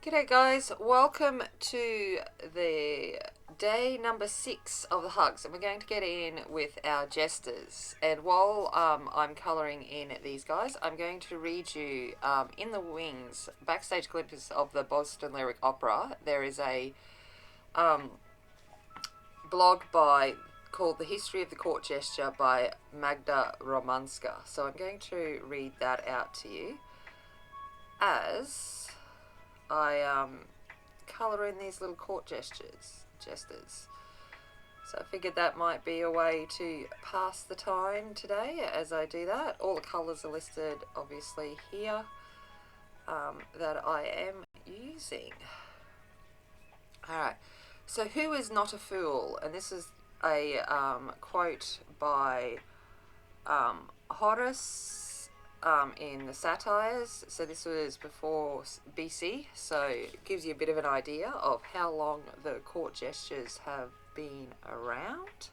G'day guys, welcome to the day number 6 of the hugs, and we're going to get in with our jesters. And while I'm colouring in these guys, I'm going to read you in the wings backstage glimpses of the Boston Lyric Opera. There is a blog called The History of the Court Gesture by Magda Romanska. So I'm going to read that out to you as I colour in these little court jesters. So I figured that might be a way to pass the time today as I do that. All the colours are listed obviously here that I am using. Alright, so who is not a fool? And this is a quote by Hoarders in the satires. So this was before BC, so it gives you a bit of an idea of how long the court gestures have been around.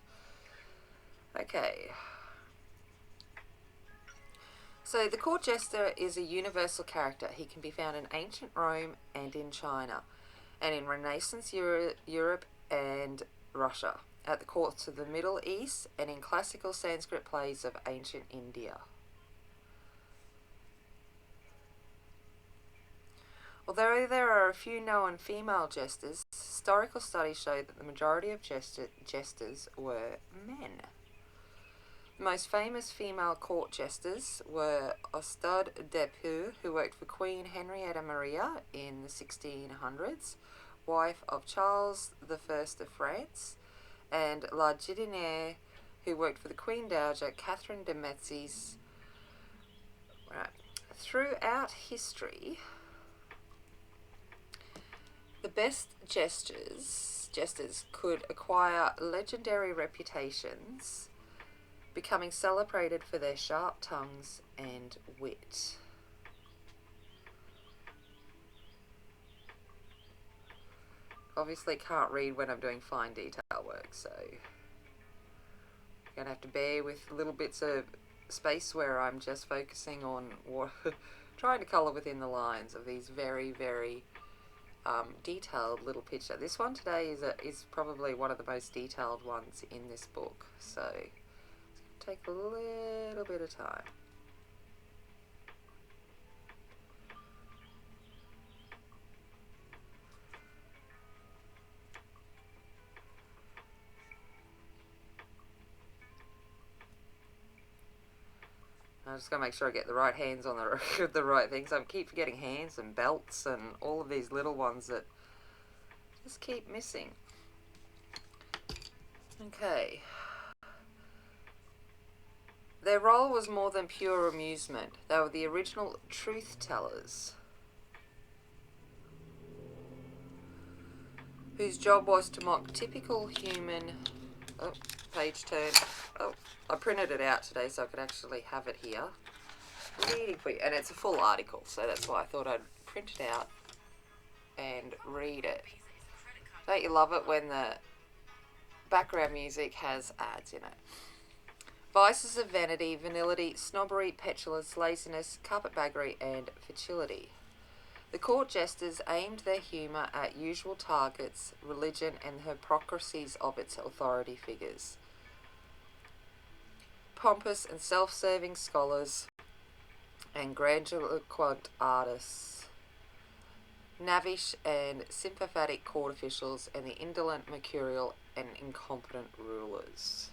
Okay, so the court jester is a universal character. He can be found in ancient Rome and in China, and in Renaissance Europe and Russia, at the courts of the Middle East, and in classical Sanskrit plays of ancient India. Although there are a few known female jesters, historical studies show that the majority of jesters were men. The most famous female court jesters were Ostade de Peu, who worked for Queen Henrietta Maria in the 1600s, wife of Charles I of France, and La Jardinière, who worked for the Queen Dowager Catherine de Medicis. Right. Throughout history, the best jesters could acquire legendary reputations, becoming celebrated for their sharp tongues and wit. Obviously can't read when I'm doing fine detail work, so you're going to have to bear with little bits of space where I'm just focusing on trying to colour within the lines of these very, very detailed little picture. This one today is probably one of the most detailed ones in this book, so it's going to take a little bit of time. I'm just going to make sure I get the right hands on the right things. I keep forgetting hands and belts and all of these little ones that just keep missing. Okay. Their role was more than pure amusement. They were the original truth tellers, whose job was to mock typical human... Oh, page turn. Oh, I printed it out today so I could actually have it here. Reading for you. And it's a full article, so that's why I thought I'd print it out and read it. Don't you love it when the background music has ads in it? Vices of vanity, venality, snobbery, petulance, laziness, carpetbaggery, and fertility. The court jesters aimed their humour at usual targets, religion, and the hypocrisies of its authority figures. Pompous and self-serving scholars and grandiloquent artists, knavish and sympathetic court officials, and the indolent, mercurial, and incompetent rulers.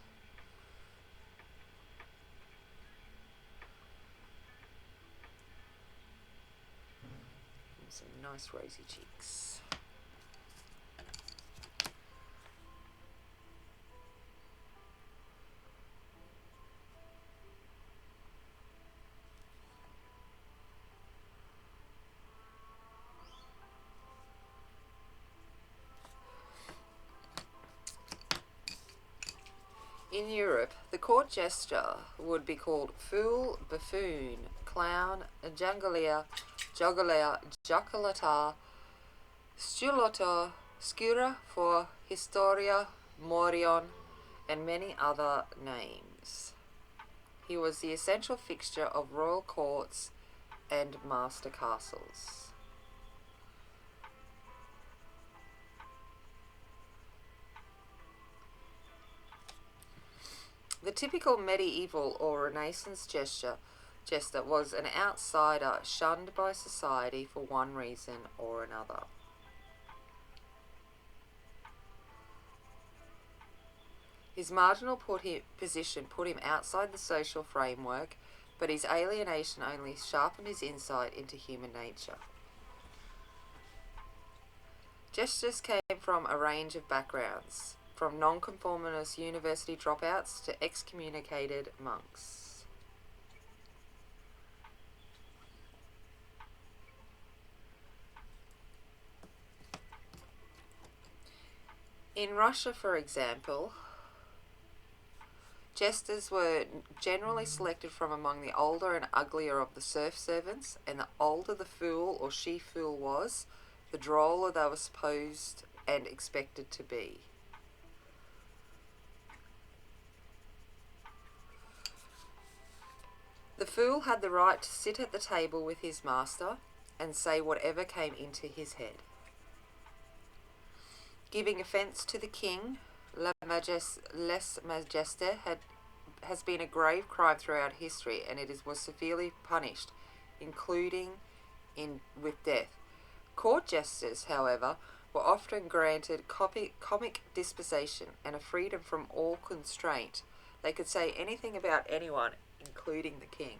Some nice rosy cheeks. In Europe, the court jester would be called fool, buffoon, clown, jongleur, jocolata, stulator, scura for historia, morion, and many other names. He was the essential fixture of royal courts and master castles. The typical medieval or Renaissance jester was an outsider shunned by society for one reason or another. His marginal position put him outside the social framework, but his alienation only sharpened his insight into human nature. Jesters came from a range of backgrounds, from nonconformist university dropouts to excommunicated monks. In Russia, for example, jesters were generally selected from among the older and uglier of the serf servants, and the older the fool or she-fool was, the droller they were supposed and expected to be. The fool had the right to sit at the table with his master and say whatever came into his head. Giving offence to the king, lèse majesté, has been a grave crime throughout history, and was severely punished, including with death. Court jesters, however, were often granted comic dispensation and a freedom from all constraint. They could say anything about anyone, including the king.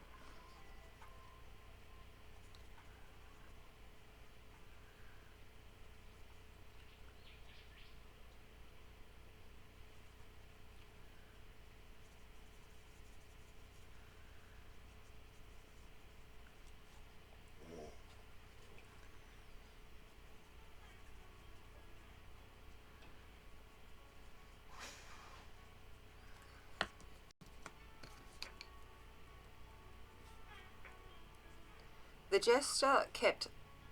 The jester kept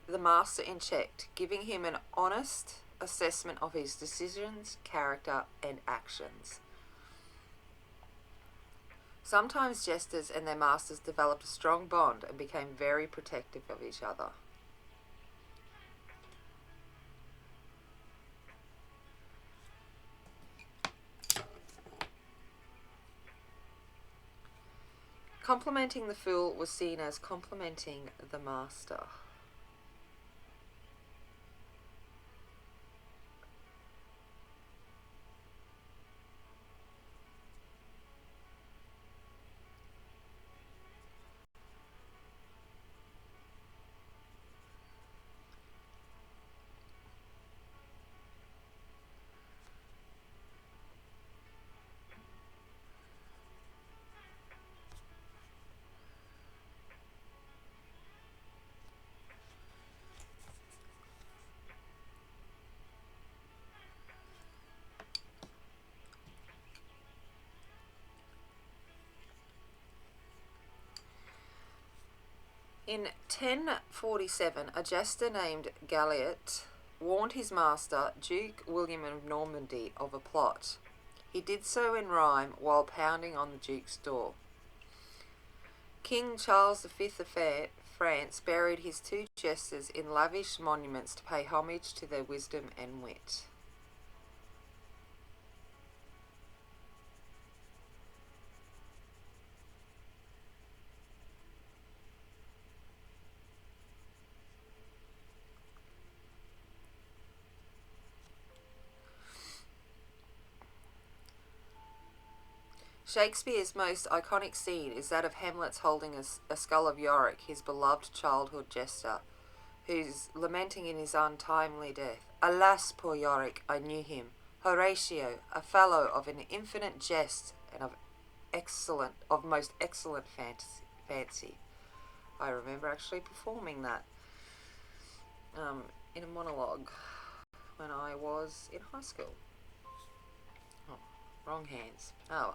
the master in check, giving him an honest assessment of his decisions, character, and actions. Sometimes jesters and their masters developed a strong bond and became very protective of each other. Complimenting the fool was seen as complimenting the master. In 1047, a jester named Galliot warned his master, Duke William of Normandy, of a plot. He did so in rhyme while pounding on the Duke's door. King Charles V of France buried his two jesters in lavish monuments to pay homage to their wisdom and wit. Shakespeare's most iconic scene is that of Hamlet's holding a skull of Yorick, his beloved childhood jester, who's lamenting in his untimely death. Alas, poor Yorick, I knew him. Horatio, a fellow of an infinite jest and of most excellent fancy. I remember actually performing that in a monologue when I was in high school. Oh, wrong hands. Oh.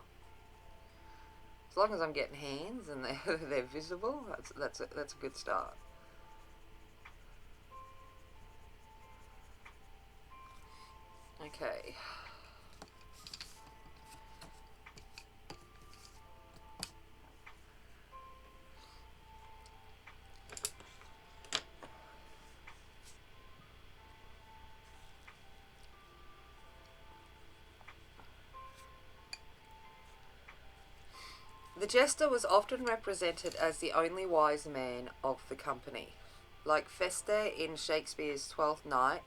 As long as I'm getting hands and they're visible, that's a good start. Okay. The jester was often represented as the only wise man of the company. Like Feste in Shakespeare's Twelfth Night,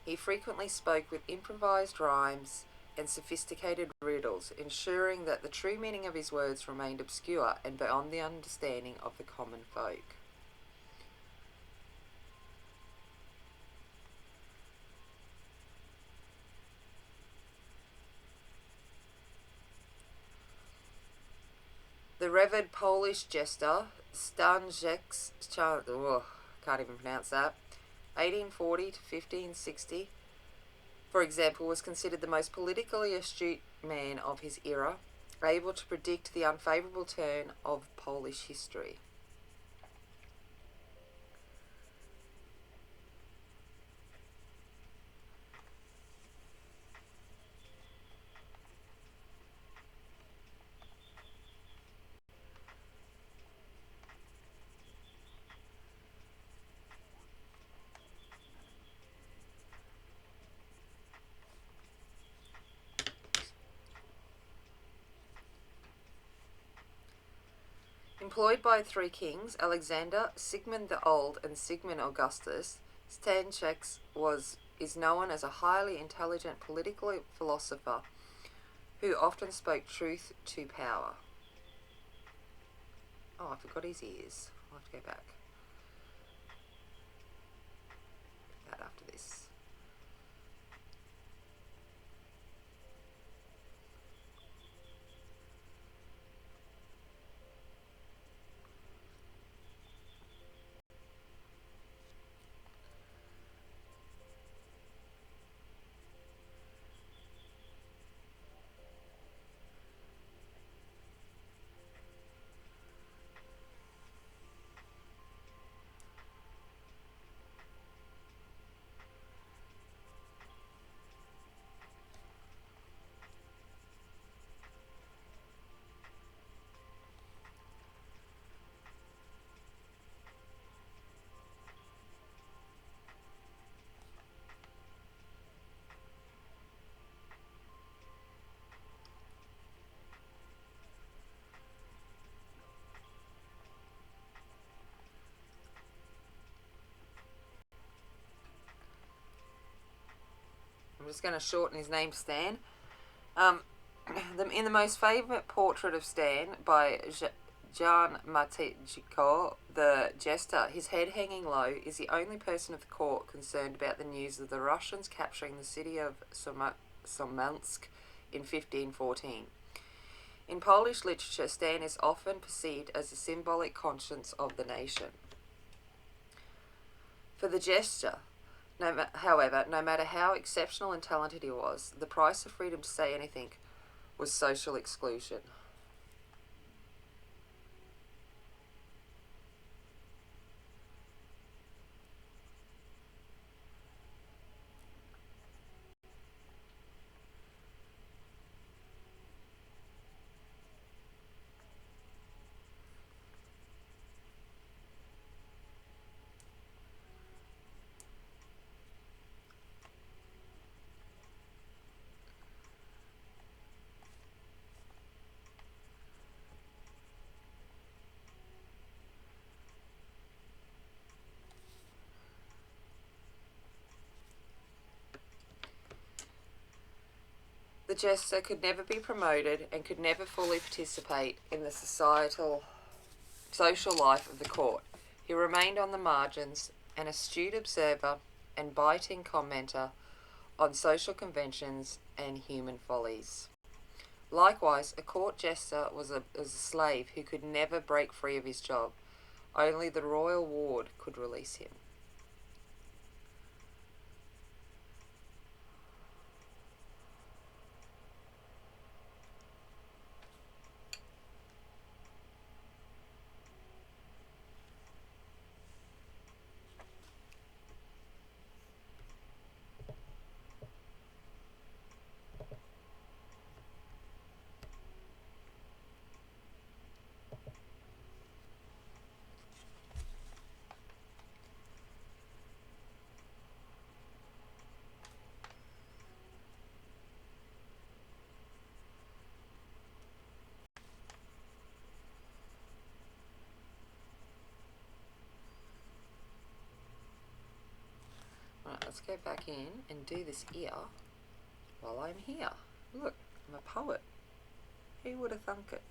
he frequently spoke with improvised rhymes and sophisticated riddles, ensuring that the true meaning of his words remained obscure and beyond the understanding of the common folk. The revered Polish jester Stanjek, can't even pronounce that, 1840 to 1560, for example, was considered the most politically astute man of his era, able to predict the unfavourable turn of Polish history. Employed by three kings, Alexander, Sigmund the Old, and Sigmund Augustus, Stanchek is known as a highly intelligent political philosopher who often spoke truth to power. Oh, I forgot his ears. I'll have to go back. That after this. I'm just going to shorten his name, Stan. In the most favourite portrait of Stan by Jan Matejko, the jester, his head hanging low, is the only person of the court concerned about the news of the Russians capturing the city of Smolensk in 1514. In Polish literature, Stan is often perceived as the symbolic conscience of the nation. For the jester, however, no matter how exceptional and talented he was, the price of freedom to say anything was social exclusion. The jester could never be promoted and could never fully participate in the social life of the court. He remained on the margins, an astute observer and biting commenter on social conventions and human follies. Likewise, a court jester was a slave who could never break free of his job. Only the royal ward could release him. let's go back in and do this ear while I'm here. Look, I'm a poet. Who would have thunk it?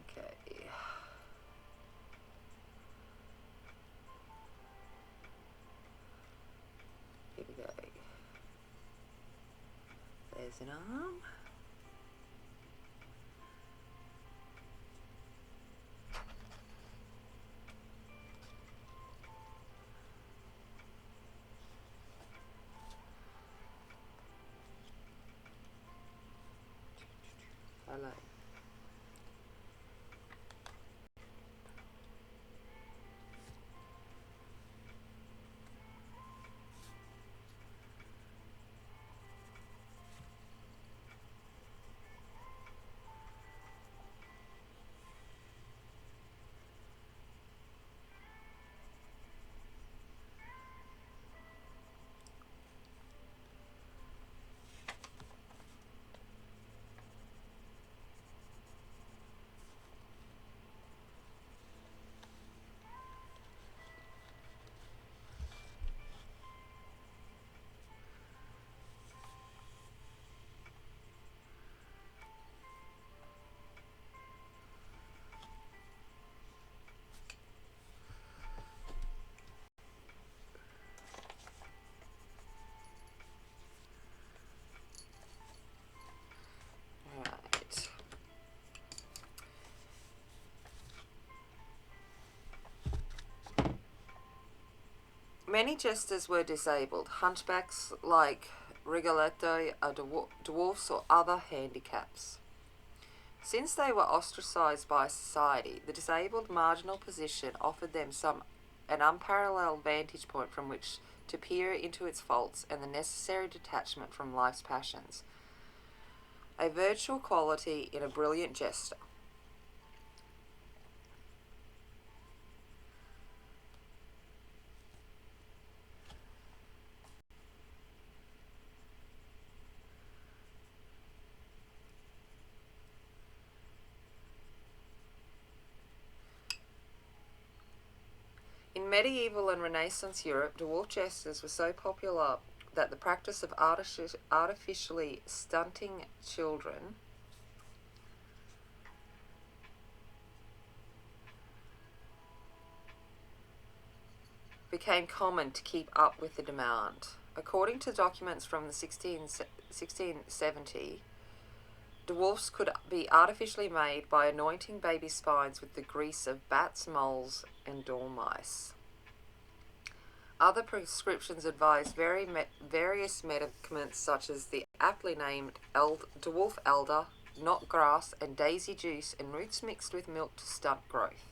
Okay. Here we go. There's an arm. Hello. Right. Many jesters were disabled. Hunchbacks like Rigoletto are dwarfs or other handicaps. Since they were ostracized by society, the disabled marginal position offered them an unparalleled vantage point from which to peer into its faults and the necessary detachment from life's passions. A virtual quality in a brilliant jester. In medieval and Renaissance Europe, dwarf jesters were so popular that the practice of artificially stunting children became common to keep up with the demand. According to documents from the 1670, dwarfs could be artificially made by anointing baby spines with the grease of bats, moles, and dormice. Other prescriptions advise various medicaments such as the aptly named dwarf elder, knot grass, and daisy juice, and roots mixed with milk to stunt growth.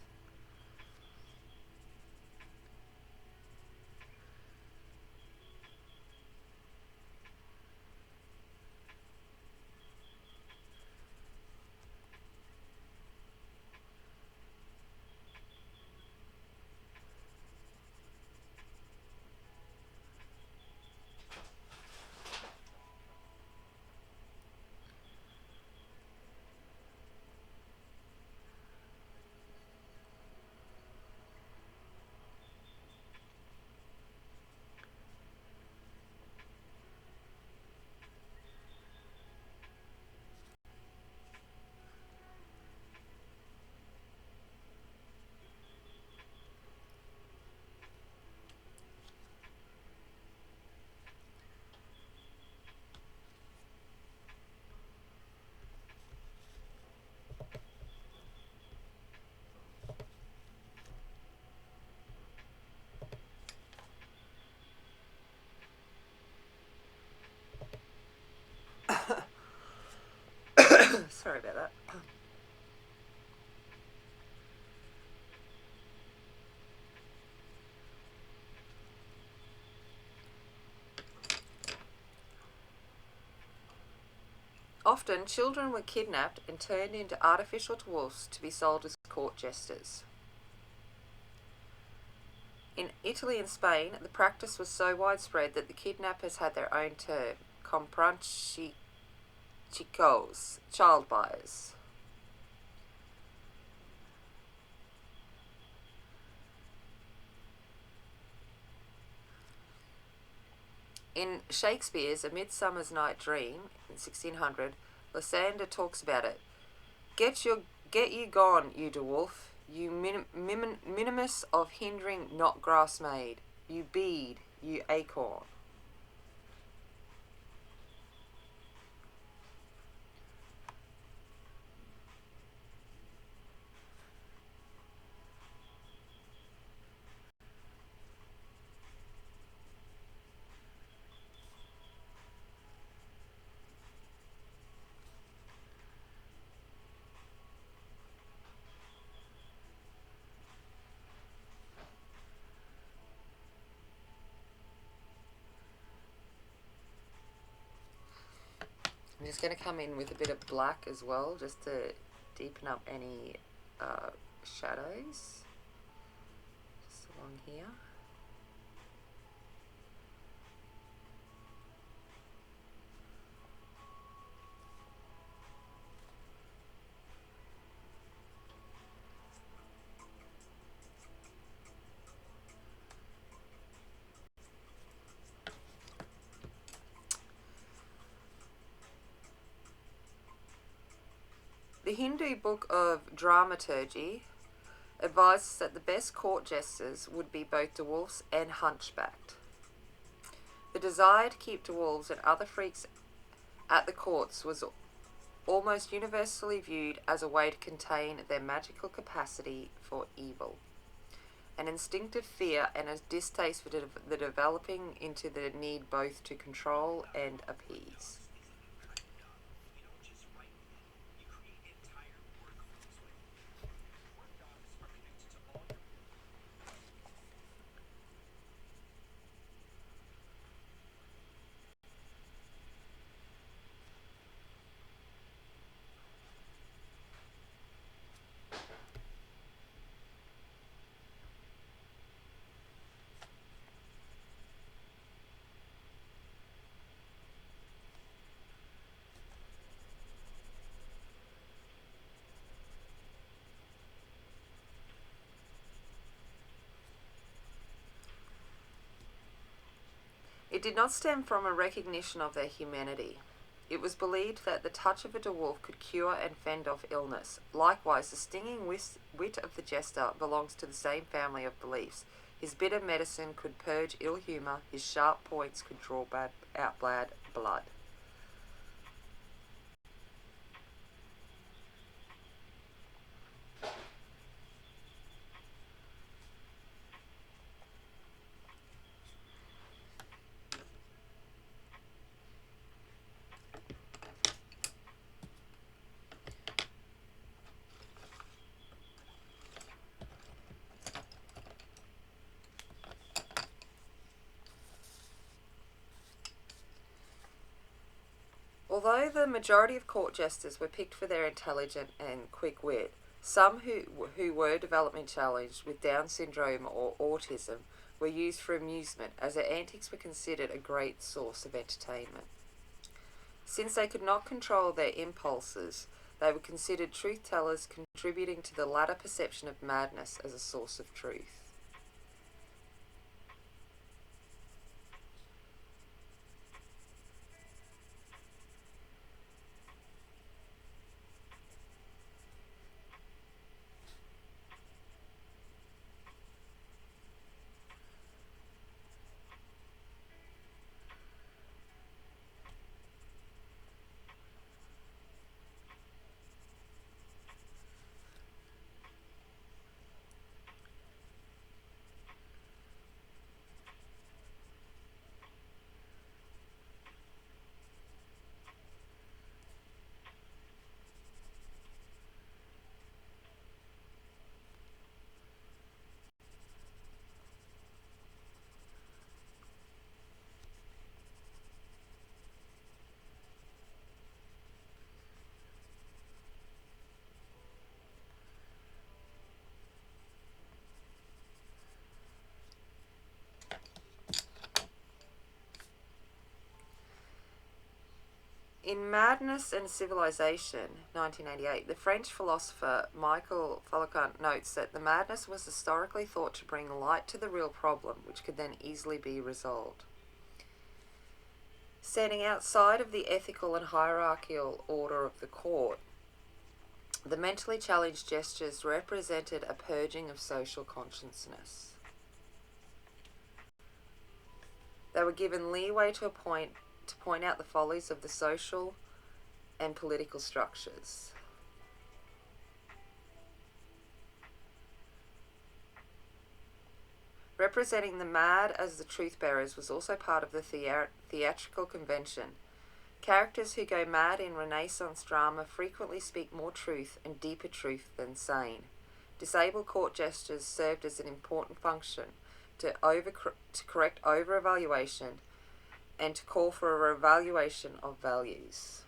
Sorry about that. Often, children were kidnapped and turned into artificial dwarfs to be sold as court jesters. In Italy and Spain, the practice was so widespread that the kidnappers had their own term, compranchicos, child buyers. In Shakespeare's A Midsummer's Night Dream in 1600, Lysander talks about it. Get you gone, you dwarf, you minimus of hindering not grass made, you bead, you acorn. I'm just going to come in with a bit of black as well, just to deepen up any shadows, just along here. The Hindu book of dramaturgy advises that the best court jesters would be both dwarfs and hunchbacked. The desire to keep dwarves and other freaks at the courts was almost universally viewed as a way to contain their magical capacity for evil. An instinctive fear and a distaste for the developing into the need both to control and appease. It did not stem from a recognition of their humanity. It was believed that the touch of a dwarf could cure and fend off illness. Likewise, the stinging wit of the jester belongs to the same family of beliefs. His bitter medicine could purge ill humour, his sharp points could draw out bad blood. Although the majority of court jesters were picked for their intelligent and quick wit, some who were development challenged with Down syndrome or autism were used for amusement, as their antics were considered a great source of entertainment. Since they could not control their impulses, they were considered truth-tellers, contributing to the latter perception of madness as a source of truth. In Madness and Civilization, 1988, the French philosopher Michel Foucault notes that the madness was historically thought to bring light to the real problem, which could then easily be resolved. Standing outside of the ethical and hierarchical order of the court, the mentally challenged gestures represented a purging of social consciousness. They were given leeway to point out the follies of the social and political structures. Representing the mad as the truth bearers was also part of the theatrical convention. Characters who go mad in Renaissance drama frequently speak more truth and deeper truth than sane. Disabled court gestures served as an important function to correct over-evaluation and to call for a reevaluation of values.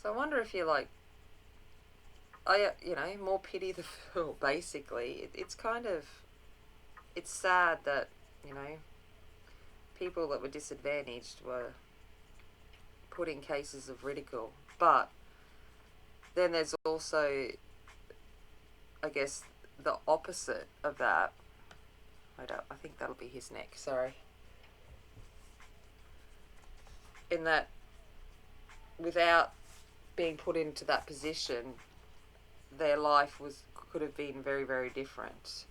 So I wonder if you're like, more pity the fool, basically. It's kind of, it's sad that, people that were disadvantaged were put in cases of ridicule. But then there's also, I guess, the opposite of that. I think that'll be his neck, sorry. In that, without being put into that position, their life could have been very, very different,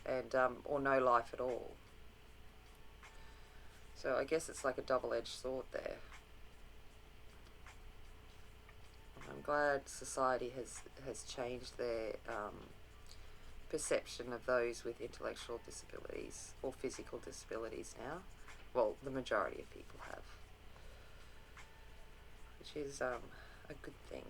and or no life at all. So I guess it's like a double-edged sword there. I'm glad society has changed their perception of those with intellectual disabilities or physical disabilities now. Well, the majority of people have, which is a good thing.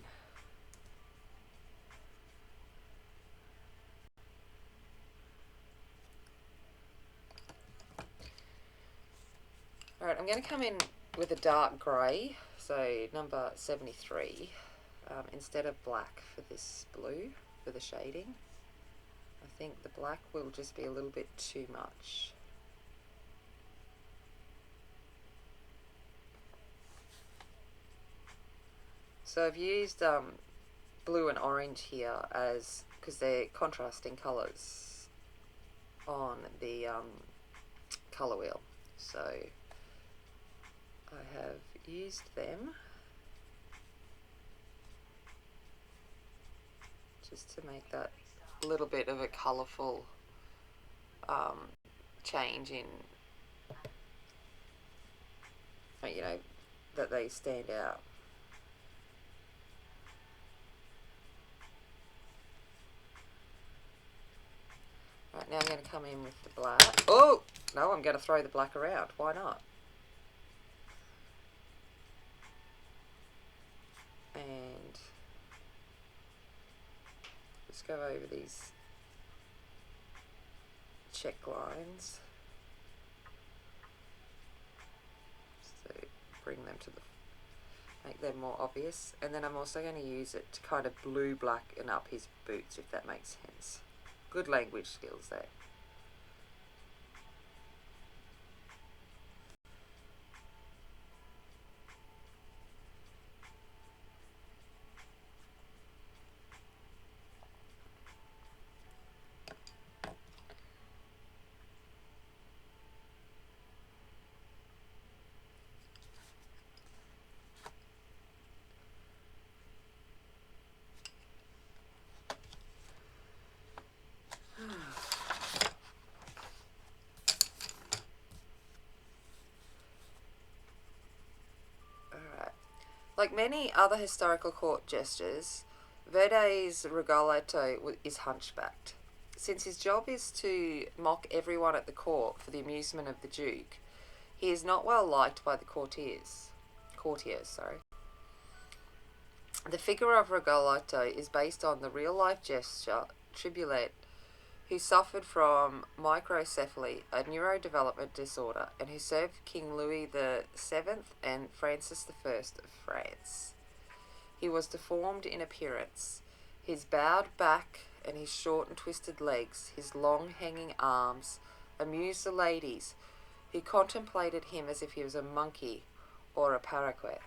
Alright, I'm going to come in with a dark grey, so number 73, instead of black for this blue, for the shading. I think the black will just be a little bit too much. So I've used blue and orange here because they're contrasting colours on the colour wheel. So I have used them just to make that little bit of a colourful change in, that they stand out. Right, now I'm going to come in with the black. Oh! No, I'm going to throw the black around. Why not? And just go over these check lines. So bring them to the make them more obvious. And then I'm also going to use it to kind of blue blacken up his boots, if that makes sense. Good language skills there. Like many other historical court jesters, Verde's Rigoletto is hunchbacked. Since his job is to mock everyone at the court for the amusement of the Duke, he is not well liked by the courtiers. The figure of Rigoletto is based on the real-life jester Triboulet, who suffered from microcephaly, a neurodevelopment disorder, and who served King Louis VII and Francis I of France. He was deformed in appearance. His bowed back and his short and twisted legs, his long hanging arms, amused the ladies, who contemplated him as if he was a monkey or a paraquet.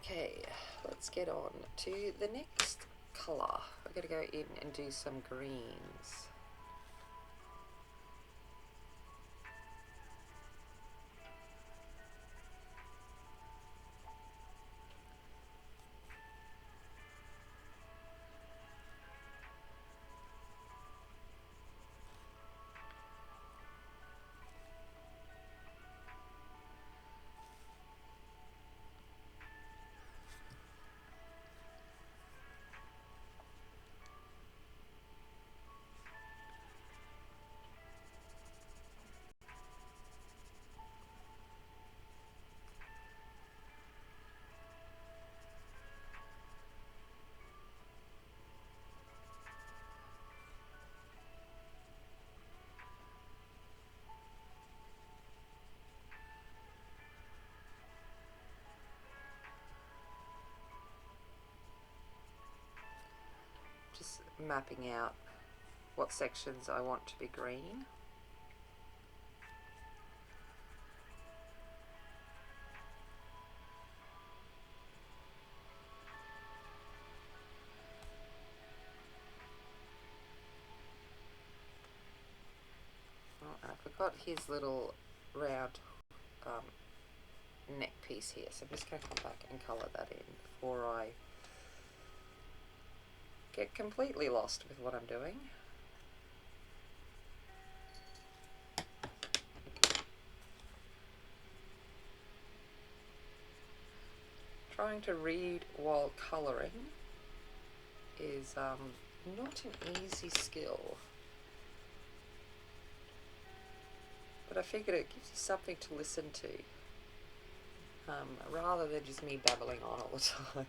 Okay, let's get on to the next colour. We're going to go in and do some greens. Just mapping out what sections I want to be green. Oh, I forgot his little round neck piece here, so I'm just going to come back and colour that in before I get completely lost with what I'm doing. Trying to read while colouring is not an easy skill, but I figured it gives you something to listen to, rather than just me babbling on all the time.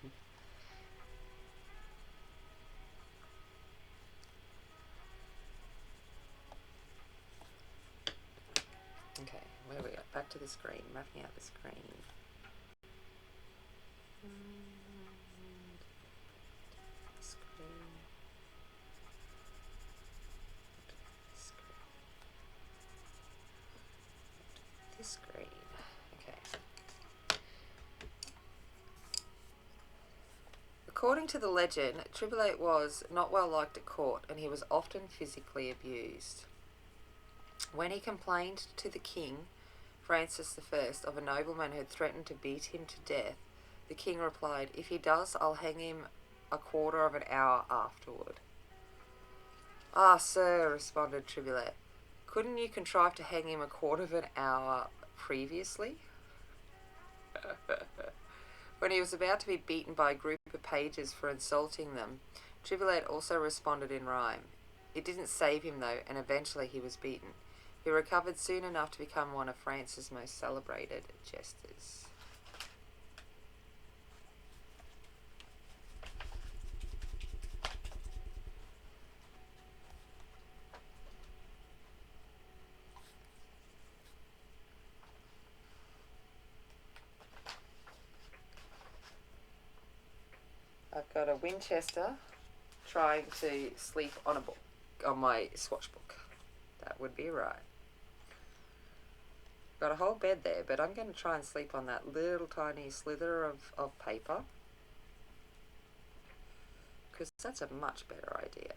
Okay, where are we at? Back to the screen, mapping out the screen. This green. Okay. According to the legend, Triboulet was not well liked at court, and he was often physically abused. When he complained to the king, Francis I, of a nobleman who had threatened to beat him to death, the king replied, "If he does, I'll hang him a quarter of an hour afterward." "Ah, sir," responded Triboulet, "couldn't you contrive to hang him a quarter of an hour previously?" When he was about to be beaten by a group of pages for insulting them, Tribulate also responded in rhyme. It didn't save him though, and eventually he was beaten. He recovered soon enough to become one of France's most celebrated jesters. I've got a Winchester trying to sleep on a book, on my swatch book. That would be right. Got a whole bed there, but I'm going to try and sleep on that little tiny slither of paper, because that's a much better idea.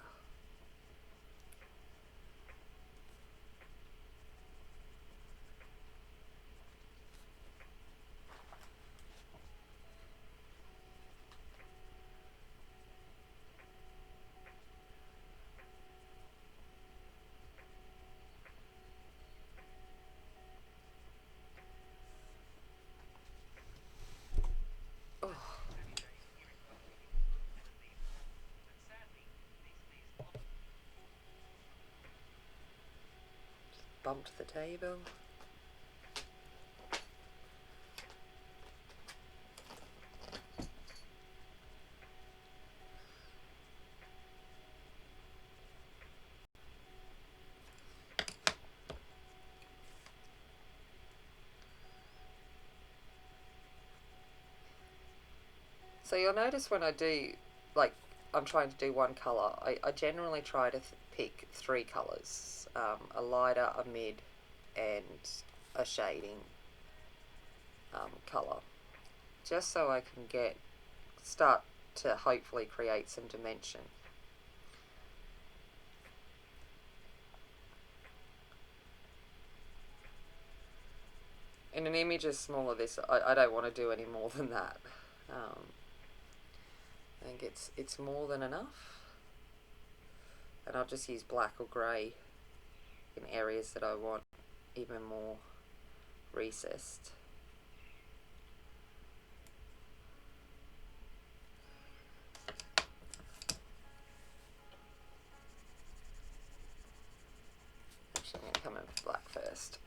Bumped the table. So you'll notice when I do, like, I'm trying to do one colour, I generally try to pick three colours. A lighter, a mid, and a shading colour. Just so I can start to hopefully create some dimension. In an image as small as this, I don't want to do any more than that. I think it's more than enough. And I'll just use black or grey in areas that I want even more recessed. Actually, I'm going to come in with black first.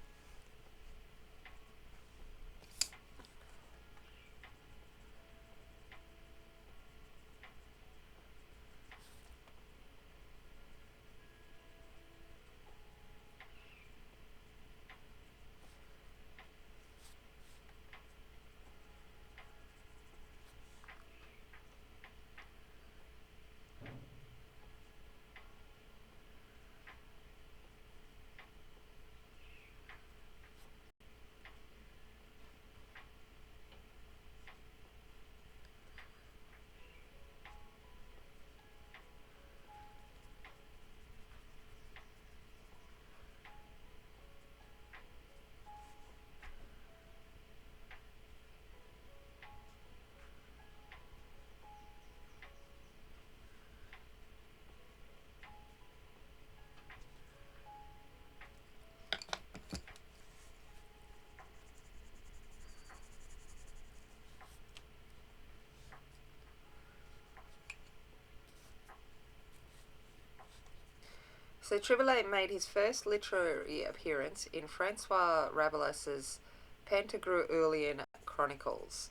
So Tribulate made his first literary appearance in Francois Rabelais' Pantagruelian Chronicles.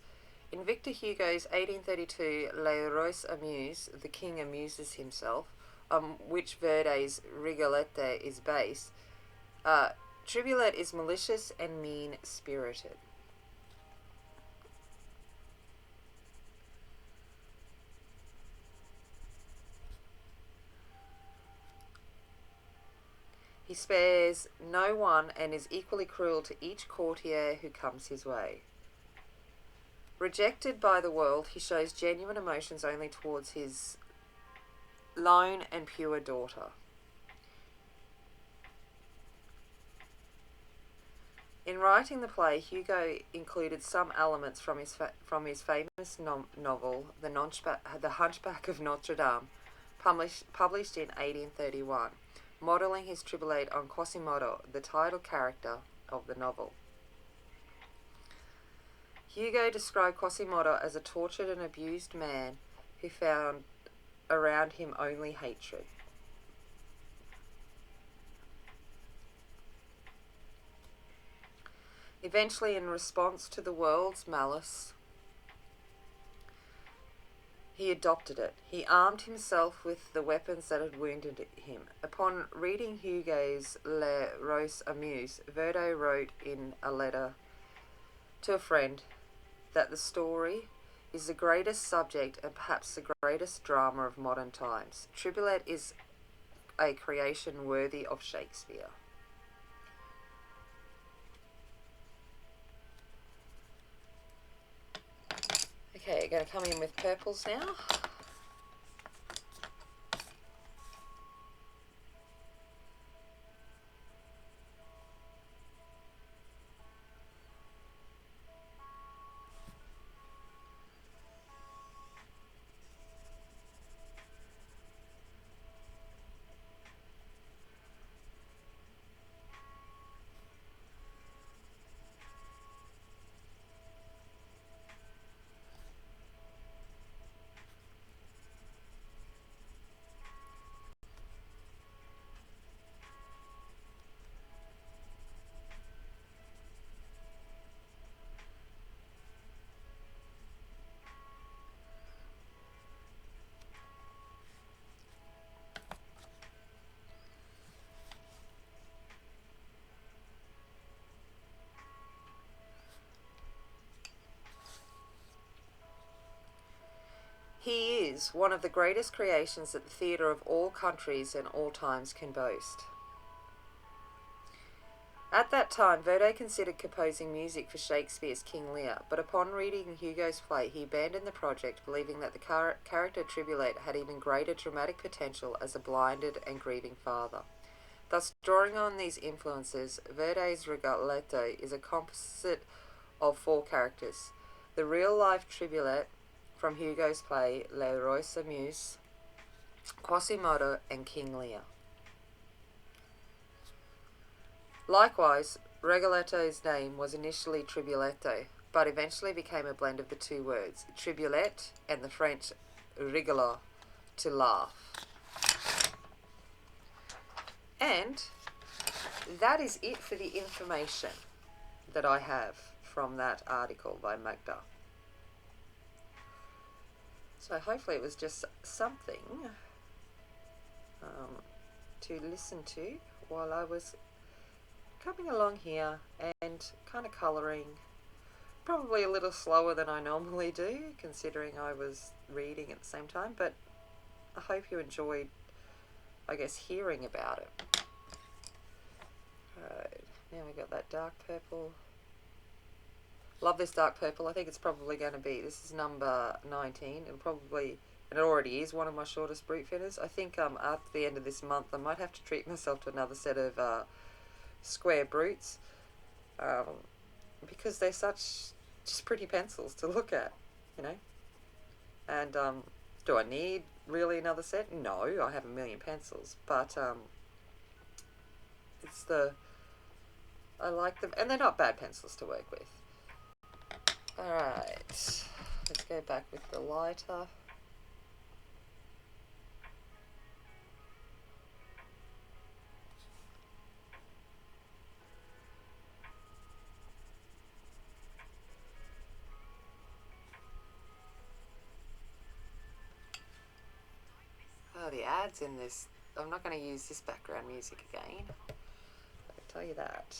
In Victor Hugo's 1832 Le Roi s'amuse, The King Amuses Himself, on which Verdi's Rigolette is based, Tribulate is malicious and mean-spirited. He spares no one and is equally cruel to each courtier who comes his way. Rejected by the world, he shows genuine emotions only towards his lone and pure daughter. In writing the play, Hugo included some elements from his famous novel, The Hunchback of Notre Dame, published in 1831. Modelling his tribulate on Quasimodo, the title character of the novel. Hugo described Quasimodo as a tortured and abused man who found around him only hatred. Eventually, in response to the world's malice, he adopted it. He armed himself with the weapons that had wounded him. Upon reading Hugo's Les Roses Amuses, Verde wrote in a letter to a friend that the story is the greatest subject and perhaps the greatest drama of modern times. Tribulette is a creation worthy of Shakespeare. Okay, going to come in with purples now. He is one of the greatest creations that the theatre of all countries and all times can boast. At that time, Verde considered composing music for Shakespeare's King Lear, but upon reading Hugo's play, he abandoned the project, believing that the character Tribulette had even greater dramatic potential as a blinded and grieving father. Thus, drawing on these influences, Verde's Rigoletto is a composite of 4 characters. The real-life Tribulette from Hugo's play Les Roses Amuses, Quasimodo, and King Lear. Likewise, Rigoletto's name was initially Tribuletto, but eventually became a blend of the 2 words, Tribulette and the French rigolo, to laugh. And that is it for the information that I have from that article by Magda. So hopefully it was just something to listen to while I was coming along here and kind of colouring, probably a little slower than I normally do, considering I was reading at the same time, but I hope you enjoyed, I guess, hearing about it. Right, now we got that dark purple. Love this dark purple. I think it's probably going to be, this is number 19, and probably, and it already is one of my shortest Brutfuners. I think after the end of this month I might have to treat myself to another set of square Brutes, because they're such just pretty pencils to look at, you know. And do I need really another set? No, I have a million pencils, but it's I like them, and they're not bad pencils to work with. Alright, let's go back with the lighter. Oh, the ads in this, I'm not going to use this background music again, I can tell you that.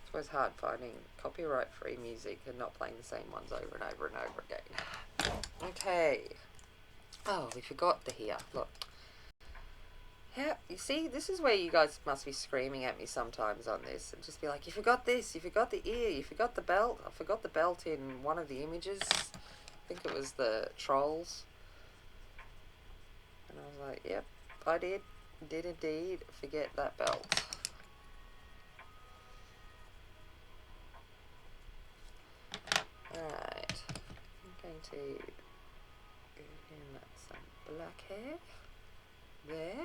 It's always hard finding copyright-free music and not playing the same ones over and over and over again. Okay. Oh, we forgot the here. Look. How, you see, this is where you guys must be screaming at me sometimes on this and just be like, you forgot this, you forgot the ear, you forgot the belt. I forgot the belt in one of the images. I think it was the trolls. And I was like, yep, I did indeed forget that belt. Alright, I'm going to give him some black hair there.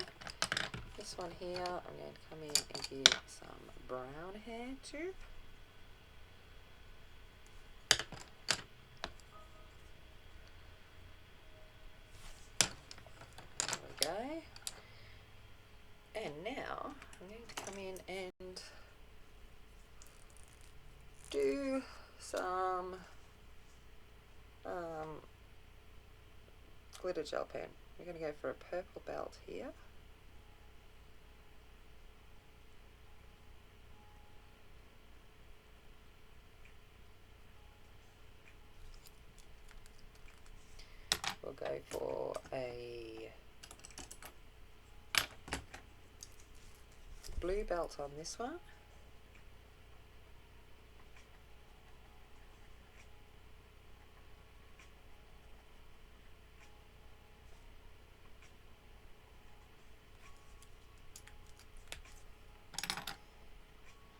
this one here, I'm going to come in and give some brown hair to. There we go. And now I'm going to come in and do some glitter gel pen. We're going to go for a purple belt here. We'll go for a blue belt on this one.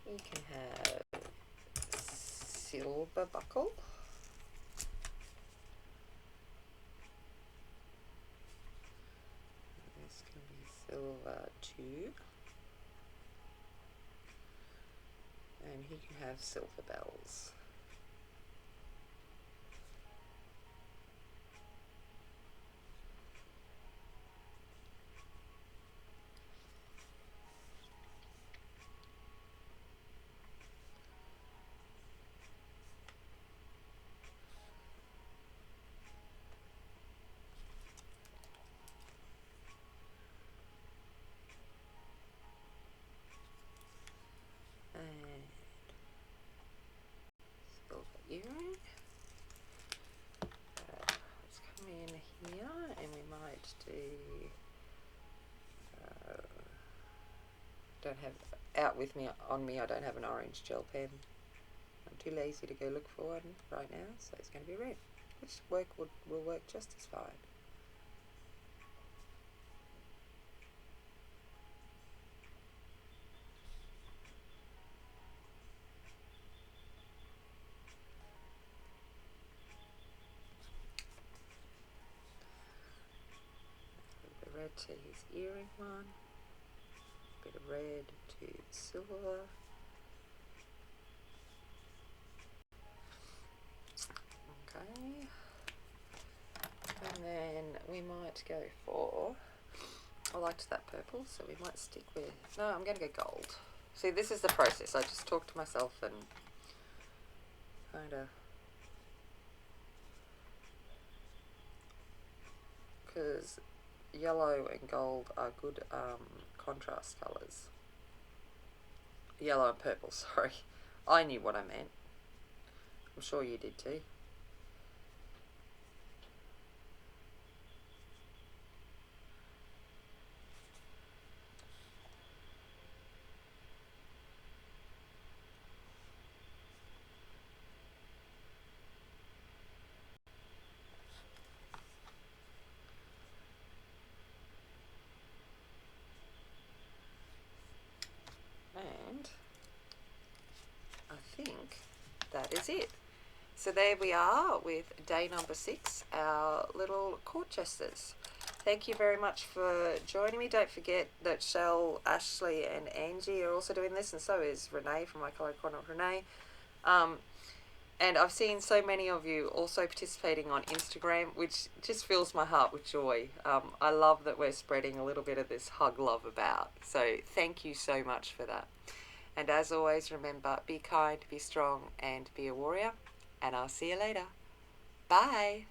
You can have silver buckle. This can be silver too. And he can have silver bells. Earring. Let's come in here and we might do, don't have, out with me, on me I don't have an orange gel pen. I'm too lazy to go look for one right now, so it's going to be red, which will work just as fine. Red to his earring one, a bit of red to silver, okay, and then we might go for, I liked that purple, so we might stick with, no, I'm going to go gold. See, this is the process, I just talk to myself and kind of, because yellow and gold are good contrast colours. Yellow and purple, sorry. I knew what I meant. I'm sure you did too. And I think that is it. So there we are with day number 6, our little court jesters. Thank you very much for joining me. Don't forget that Shell, Ashleigh and Angie are also doing this, and so is Renee from My Colour Corner with Renee. And I've seen so many of you also participating on Instagram, which just fills my heart with joy. I love that we're spreading a little bit of this hug love about. So thank you so much for that. And as always, remember, be kind, be strong, and be a warrior. And I'll see you later. Bye.